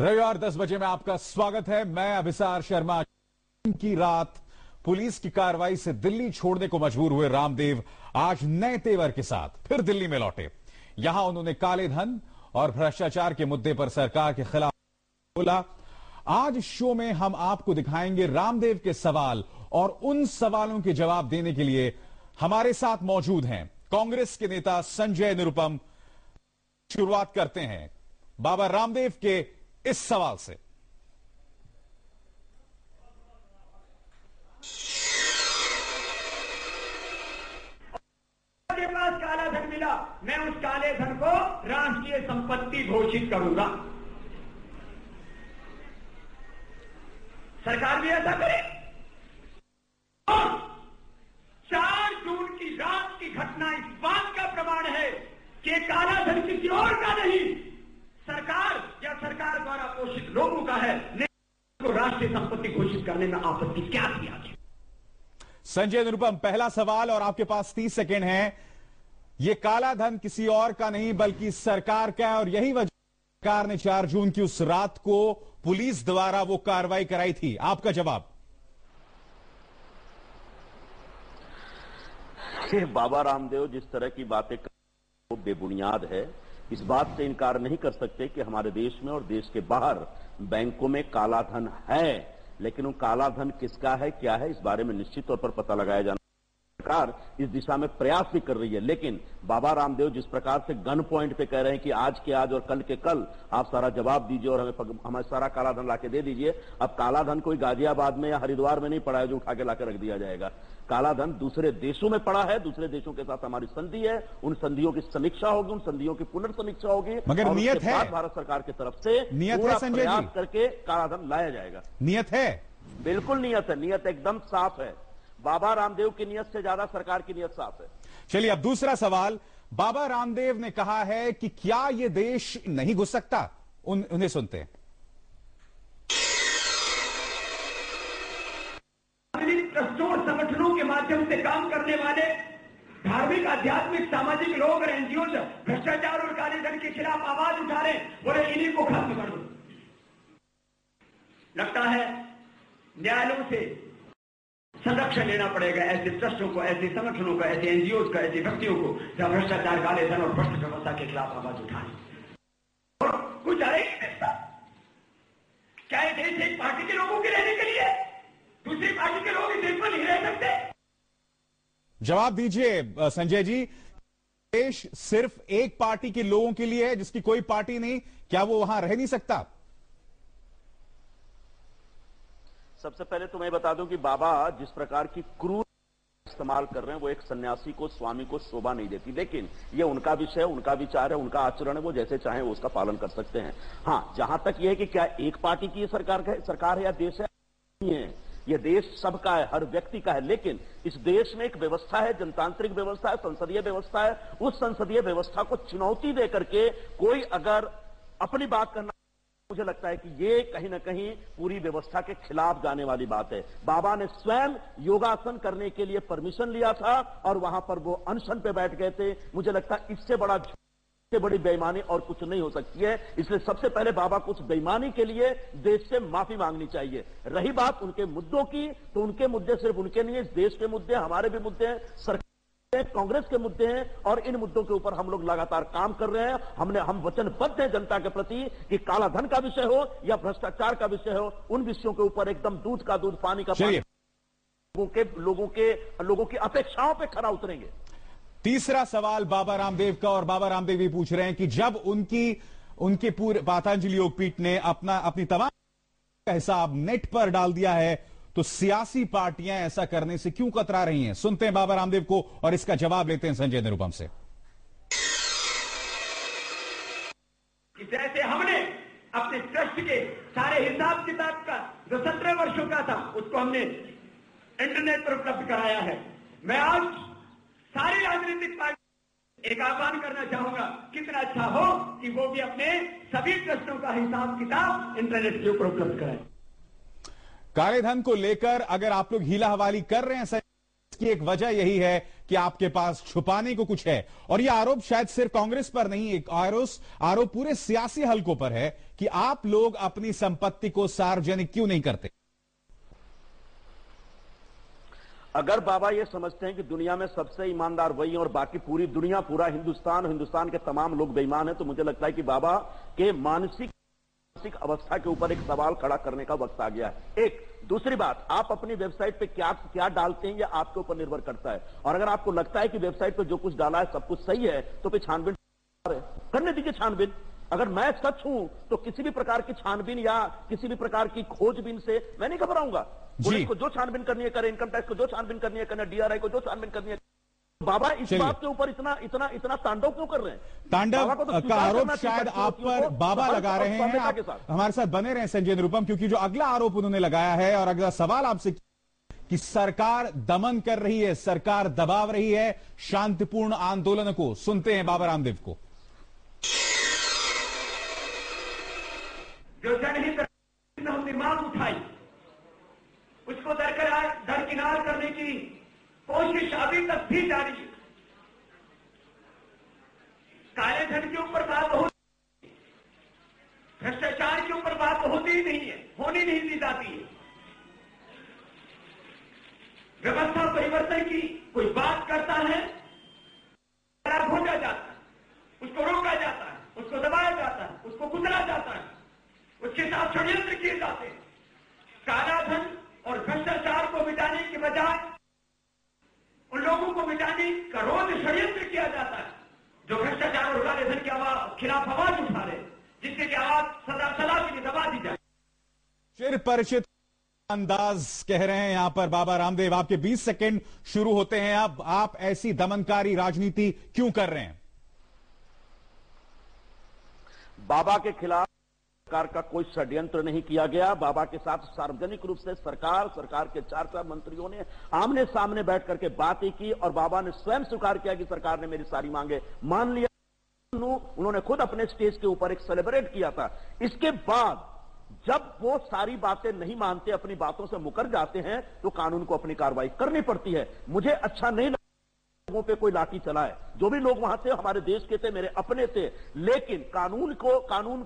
रविवार 10 बजे में आपका स्वागत है। मैं अभिसार शर्मा। की रात पुलिस की कार्रवाई से दिल्ली छोड़ने को मजबूर हुए रामदेव आज नए तेवर के साथ फिर दिल्ली में लौटे। यहां उन्होंने काले धन और भ्रष्टाचार के मुद्दे पर सरकार के खिलाफ बोला। आज शो में हम आपको दिखाएंगे रामदेव के सवाल, और उन सवालों के जवाब देने के लिए हमारे साथ मौजूद हैं कांग्रेस के नेता संजय निरुपम। शुरुआत करते हैं बाबा रामदेव के इस सवाल से। के पास काला धन मिला, मैं उस काले धन को राष्ट्रीय संपत्ति घोषित करूंगा। सरकार भी ऐसा करे। 4 जून की रात की घटना इस बात का प्रमाण है कि काला धन किसी और का नहीं, सरकार या सरकार द्वारा पोषित लोगों का है। तो राष्ट्रीय संपत्ति घोषित करने में आपत्ति क्या थी? आज संजय निरुपम, पहला सवाल और आपके पास 30 सेकेंड हैं। यह काला धन किसी और का नहीं बल्कि सरकार का है, और यही वजह सरकार ने 4 जून की उस रात को पुलिस द्वारा वो कार्रवाई कराई थी। आपका जवाब? बाबा रामदेव जिस तरह की बातें वो बेबुनियाद है। इस बात से इनकार नहीं कर सकते कि हमारे देश में और देश के बाहर बैंकों में काला धन है, लेकिन वो काला धन किसका है, क्या है, इस बारे में निश्चित तौर पर पता लगाया जाना। सरकार इस दिशा में प्रयास भी कर रही है, लेकिन बाबा रामदेव जिस प्रकार से गन पॉइंट पे कह रहे हैं कि आज के आज और कल के कल आप सारा जवाब दीजिए और हमें सारा काला धन लाके दे दीजिए। अब काला धन कोई गाजियाबाद में या हरिद्वार में नहीं पड़ा है जो उठा के लाके रख दिया जाएगा। काला धन दूसरे देशों में पड़ा है, दूसरे देशों के साथ हमारी संधि है, उन संधियों की समीक्षा होगी, उन संधियों की पुनर्समीक्षा होगी, मगर नियत है भारत सरकार की तरफ से नियत है संजय जी करके काला धन लाया जाएगा। नियत है, बिल्कुल नियत है, नियत एकदम साफ है। बाबा रामदेव की नियत से ज्यादा सरकार की नियत साफ है। चलिए अब दूसरा सवाल। बाबा रामदेव ने कहा है कि क्या यह देश नहीं घुस सकता? उन्हें सुनते हैं। ट्रस्टों और संगठनों के माध्यम से काम करने वाले धार्मिक, आध्यात्मिक, सामाजिक लोग और एनजीओ भ्रष्टाचार और काले धन के खिलाफ आवाज उठा रहे, बोले इन्हीं को खत्म कर दो। लगता है न्यायालयों से संरक्षण लेना पड़ेगा ऐसे ट्रस्टों को, ऐसे संगठनों को, ऐसे एनजीओ को, ऐसे व्यक्तियों को जहां भ्रष्टाचार, काले धन और भ्रष्ट व्यवस्था के खिलाफ आवाज उठाने। और कुछ आ रही है क्या ये देश एक पार्टी के लोगों के रहने के लिए? दूसरी पार्टी के लोग इस देश पर नहीं रह सकते? जवाब दीजिए संजय जी। देश सिर्फ एक पार्टी के लोगों के लिए है जिसकी कोई पार्टी नहीं, क्या वो वहां रह नहीं सकता? सबसे पहले तो मैं बता दूं कि बाबा जिस प्रकार की क्रूर इस्तेमाल कर रहे हैं वो एक सन्यासी को, स्वामी को शोभा नहीं देती, लेकिन ये उनका विषय, उनका विचार है, उनका आचरण है, वो जैसे चाहे वो उसका पालन कर सकते हैं। हां, जहां तक ये है कि क्या एक पार्टी की सरकार है या देश है, नहीं है, यह देश सबका है, हर व्यक्ति का है, लेकिन इस देश में एक व्यवस्था है, जनतांत्रिक व्यवस्था है, संसदीय व्यवस्था है। उस संसदीय व्यवस्था को चुनौती दे करके कोई अगर अपनी बात करना, मुझे लगता है कि ये कहीं ना कहीं पूरी व्यवस्था के खिलाफ जाने वाली बात है। बाबा ने स्वयं योगासन करने के लिए परमिशन लिया था और वहां पर वो अनशन पे बैठ गए थे। मुझे लगता है इससे बड़ी बेईमानी और कुछ नहीं हो सकती है। इसलिए सबसे पहले बाबा को उस बेईमानी के लिए देश से माफी मांगनी चाहिए। रही बात उनके मुद्दों की, तो उनके मुद्दे सिर्फ उनके नहीं है, इस देश के मुद्दे, हमारे भी मुद्दे हैं, सरकार कांग्रेस के मुद्दे हैं, और इन मुद्दों के ऊपर हम लोग लगातार काम कर रहे हैं। हम वचनबद्ध हैं जनता के प्रति कि काला धन का विषय हो या भ्रष्टाचार का विषय हो, उन विषयों के ऊपर एकदम दूध का दूध, पानी का पानी, लोगों की अपेक्षाओं पे खरा उतरेंगे। तीसरा सवाल बाबा रामदेव का, और बाबा रामदेव भी पूछ रहे हैं कि जब उनके पूरे पतंजलि योगपीठ ने अपनी तमाम का हिसाब नेट पर डाल दिया है, तो सियासी पार्टियां ऐसा करने से क्यों कतरा रही हैं? सुनते हैं बाबा रामदेव को और इसका जवाब लेते हैं संजय निरुपम से। जैसे हमने अपने ट्रस्ट के सारे हिसाब किताब का जो 17 वर्षों का था उसको हमने इंटरनेट पर उपलब्ध कराया है। मैं आज सारी राजनीतिक पार्टी एक आह्वान करना चाहूंगा, कितना अच्छा हो कि वो भी अपने सभी ट्रस्टों का हिसाब किताब इंटरनेट के ऊपर उपलब्ध कराएं। काले धन को लेकर अगर आप लोग हीला हवाली कर रहे हैं इसकी एक वजह यही है कि आपके पास छुपाने को कुछ है। और यह आरोप शायद सिर्फ कांग्रेस पर नहीं, एक आरोप पूरे सियासी हलकों पर है कि आप लोग अपनी संपत्ति को सार्वजनिक क्यों नहीं करते। अगर बाबा ये समझते हैं कि दुनिया में सबसे ईमानदार वही हैं और बाकी पूरी दुनिया, पूरा हिंदुस्तान के तमाम लोग बेईमान हैं, तो मुझे लगता है कि बाबा के मानसिक अवस्था के ऊपर एक सवाल खड़ा करने का वक्त आ गया है। एक दूसरी बात, आप अपनी वेबसाइट पे क्या डालते हैं, यह आपके ऊपर निर्भर करता है। और अगर आपको लगता है कि वेबसाइट पे जो कुछ डाला है सब कुछ सही है, तो फिर छानबीन करने दीजिए। छानबीन, अगर मैं सच हूं तो किसी भी प्रकार की छानबीन या किसी भी प्रकार की खोजबीन से मैं नहीं घबराऊंगा। पुलिस को जो छानबीन करनी है करे, इनकम टैक्स को जो छानबीन करनी है करना, डीआरआई को जो छानबीन करनी है। बाबा इस बात के ऊपर इतना तांडव क्यों कर रहे हैं? तांडव का आरोप शायद आप पर बाबा लगा रहे हैं। हमारे साथ बने रहे संजय निरुपम, क्योंकि जो अगला आरोप उन्होंने लगाया है और अगला सवाल आपसे कि सरकार दमन कर रही है, सरकार दबाव रही है शांतिपूर्ण आंदोलन को। सुनते हैं बाबा रामदेव को। जो जनहित हमने मांग उठाई उसको दरकिनार करने की कोशिश अभी तक भी जारी है। काले धन के ऊपर बात होती, भ्रष्टाचार के ऊपर बात होती ही नहीं है, होनी नहीं दी जाती है। व्यवस्था परिवर्तन की कोई बात करता है, भोजा जाता है, उसको रोका जाता है, उसको दबाया जाता है, उसको कुचला जाता है, उसके साथ षड्यंत्र किए जाते हैं। काला धन और भ्रष्टाचार को मिटाने के बजाय उन लोगों को मिटाने का रोज षड्यंत्र किया जाता है जो भ्रष्टाचार और काले धन के खिलाफ आवाज उठा रहे, जिससे कि आवाज सदा के लिए दबा दी जाए। चिर परिचित अंदाज कह रहे हैं यहां पर बाबा रामदेव। आपके 20 सेकंड शुरू होते हैं। अब आप ऐसी दमनकारी राजनीति क्यों कर रहे हैं? बाबा के खिलाफ सरकार का कोई षड्यंत्र नहीं किया गया। बाबा के साथ सार्वजनिक रूप से सरकार के 4 मंत्रियों ने आमने सामने बैठ करके बातें की और बाबा ने स्वयं स्वीकार किया कि सरकार ने मेरी सारी मांगे मान लिया। उन्होंने खुद अपने स्टेज के ऊपर एक सेलिब्रेट किया था। इसके बाद जब वो सारी बातें नहीं मानते, अपनी बातों से मुकर जाते हैं, तो कानून को अपनी कार्रवाई करनी पड़ती है। मुझे अच्छा नहीं लोगों पे कोई लाठी चलाए। जो भी लोग वहां थे हमारे देश के थे, मेरे अपने थे, लेकिन कानून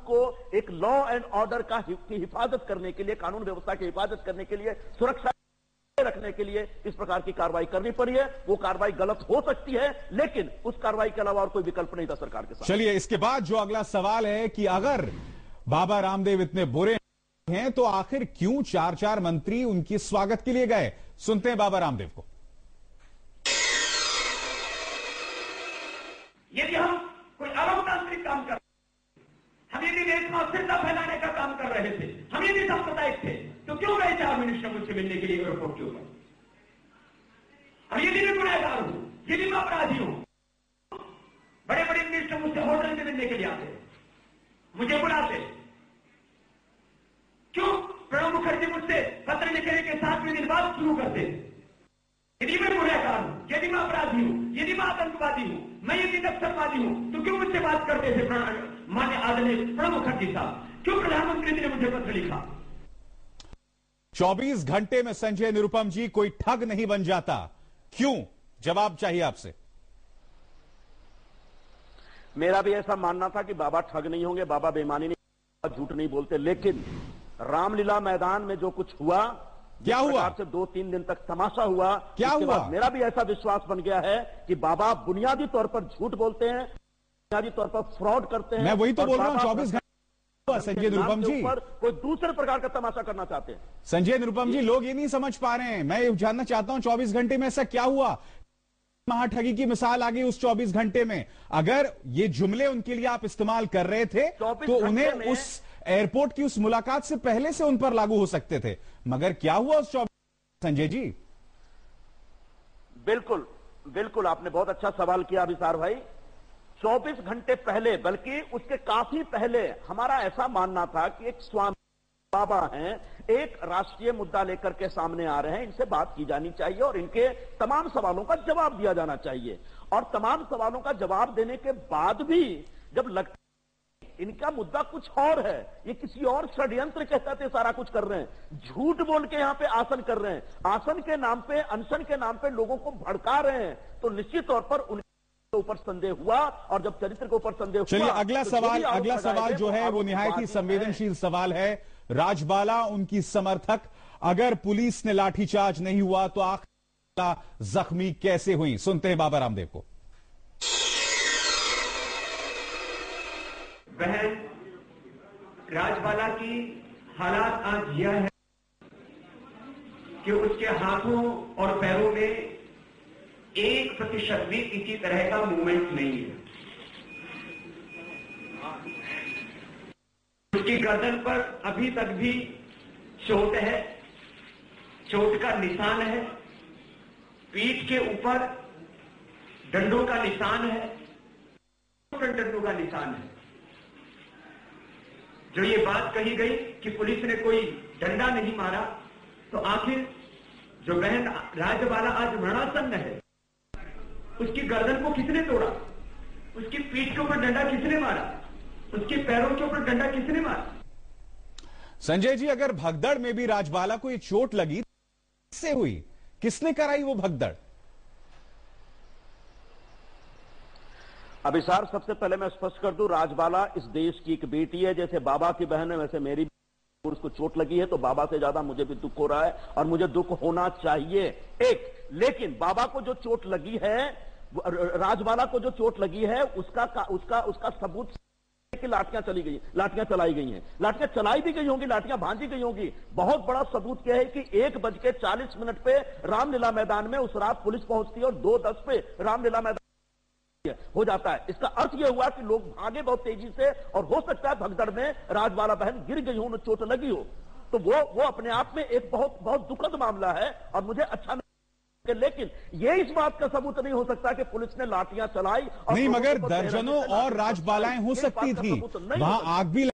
को एक लॉ एंड ऑर्डर की हिफाजत करने के लिए, कानून व्यवस्था की हिफाजत करने के लिए, सुरक्षा रखने के लिए इस प्रकार की कार्रवाई करनी पड़ी है। वो कार्रवाई गलत हो सकती है, लेकिन उस कार्रवाई के अलावा और कोई विकल्प नहीं था सरकार के साथ। चलिए, इसके बाद जो अगला सवाल है कि अगर बाबा रामदेव इतने बुरे हैं तो आखिर क्यों 4 मंत्री उनके स्वागत के लिए गए? सुनते हैं बाबा रामदेव को। यदि हम कोई अलोकतांत्रिक काम कर, हम यदि देश में अस्थिरता फैलाने का काम कर रहे थे, हम यदि सांप्रदायिक थे, तो क्यों गए 4 मिनिस्टर मुझसे मिलने के लिए एयरपोर्ट के ऊपर? हम यदि मैं गुनहगार हूं, यदि मैं अपराधी हूं, बड़े बड़े मिनिस्टर मुझसे होटल में मिलने के लिए आते, मुझे बुलाते, क्यों प्रणब मुखर्जी मुझसे पत्र लिखने के 7वें दिन बाद शुरू करते? यदि मैं गुनहगार हूं, यदि मैं अपराधी हूं, यदि मैं आतंकवादी हूं, मैं यदि नक्सलवादी हूं, तो क्यों मुझसे बात करते थे माननीय आदरणीय प्रणब मुखर्जी साहब? क्यों प्रधानमंत्री ने मुझे पत्र लिखा? 24 घंटे में संजय निरुपम जी कोई ठग नहीं बन जाता, क्यों? जवाब चाहिए आपसे। मेरा भी ऐसा मानना था कि बाबा ठग नहीं होंगे, बाबा बेईमानी नहीं, झूठ नहीं बोलते, लेकिन रामलीला मैदान में जो कुछ हुआ, क्या हुआ? से 2-3 दिन तक तमाशा हुआ, क्या हुआ? मेरा भी ऐसा विश्वास बन गया है कि बाबा बुनियादी तौर पर झूठ बोलते हैं, बुनियादी तौर पर फ्रॉड करते हैं। मैं वही तो बोल रहा हूं, 24 घंटे संजय निरुपम जी कोई दूसरे प्रकार का तमाशा करना चाहते हैं। संजय निरुपम जी, लोग ये नहीं समझ पा रहे हैं। मैं ये जानना चाहता हूं 24 घंटे में ऐसा क्या हुआ? महाठगी की मिसाल आ गई उस 24 घंटे में। अगर ये जुमले उनके लिए आप इस्तेमाल कर रहे थे तो उन्हें उस एयरपोर्ट की उस मुलाकात से पहले से उन पर लागू हो सकते थे, मगर क्या हुआ उस 24? संजय जी, बिल्कुल आपने बहुत अच्छा सवाल किया अभिसार भाई। 24 घंटे पहले, बल्कि उसके काफी पहले हमारा ऐसा मानना था कि एक स्वामी बाबा हैं, एक राष्ट्रीय मुद्दा लेकर के सामने आ रहे हैं, इनसे बात की जानी चाहिए और इनके तमाम सवालों का जवाब दिया जाना चाहिए। और तमाम सवालों का जवाब देने के बाद भी जब लगता इनका मुद्दा कुछ और है। ये किसी और षड्यंत्र के तहत सारा कुछ कर रहे हैं। झूठ बोल के यहां पे आसन कर रहे हैं, आसन के नाम पे, अनशन के नाम पे लोगों को भड़का रहे हैं। तो निश्चित तौर पर उनके ऊपर संदेह हुआ, और जब चरित्र के ऊपर संदेह हुआ, चलिए अगला सवाल जो है वो निहायत ही संवेदनशील सवाल है। राजबाला उनकी समर्थक, अगर पुलिस ने लाठीचार्ज नहीं हुआ तो आखिर जख्मी कैसे हुई? सुनते हैं बाबा रामदेव को। बहन राजबाला की हालात आज यह है कि उसके हाथों और पैरों में 1% भी किसी तरह का मूवमेंट नहीं है। उसकी गर्दन पर अभी तक भी चोट है, चोट का निशान है, पीठ के ऊपर डंडों का निशान है, डंडों का निशान है। जो ये बात कही गई कि पुलिस ने कोई डंडा नहीं मारा, तो आखिर जो बहन राजबाला आज मरणासन्न है, उसकी गर्दन को किसने तोड़ा? उसकी पीठ के ऊपर डंडा किसने मारा? उसके पैरों के ऊपर डंडा किसने मारा? संजय जी, अगर भगदड़ में भी राजबाला को ये चोट लगी, किससे हुई? किसने कराई वो भगदड़? अभिसार, सबसे पहले मैं स्पष्ट कर दूं, राजबाला इस देश की एक बेटी है। जैसे बाबा की बहन है, वैसे मेरी उसको चोट लगी है, तो बाबा से ज्यादा मुझे भी दुख हो रहा है, और मुझे दुख होना चाहिए। लेकिन बाबा को जो चोट लगी है, राजबाला को जो चोट लगी है, उसका सबूत कि लाठियां चलाई गई हैं, लाठियां चलाई भी गई होंगी, लाठियां भांजी गई होंगी। बहुत बड़ा सबूत क्या है कि 1:40 पे रामलीला मैदान में उस रात पुलिस पहुंचती है, और 2:10 पे रामलीला मैदान हो जाता है। इसका अर्थ यह हुआ कि लोग भागे बहुत तेजी से, और हो सकता है भगदड़ में राजबाला बहन गिर गई हो, उन्हें चोट लगी हो। तो वो अपने आप में एक बहुत बहुत दुखद मामला है, और मुझे अच्छा नहीं, लेकिन ये इस बात का सबूत नहीं हो सकता कि पुलिस ने लाठियां चलाई। नहीं, मगर दर्जनों और राजबालाएं हो सकती थी, वहां आग भी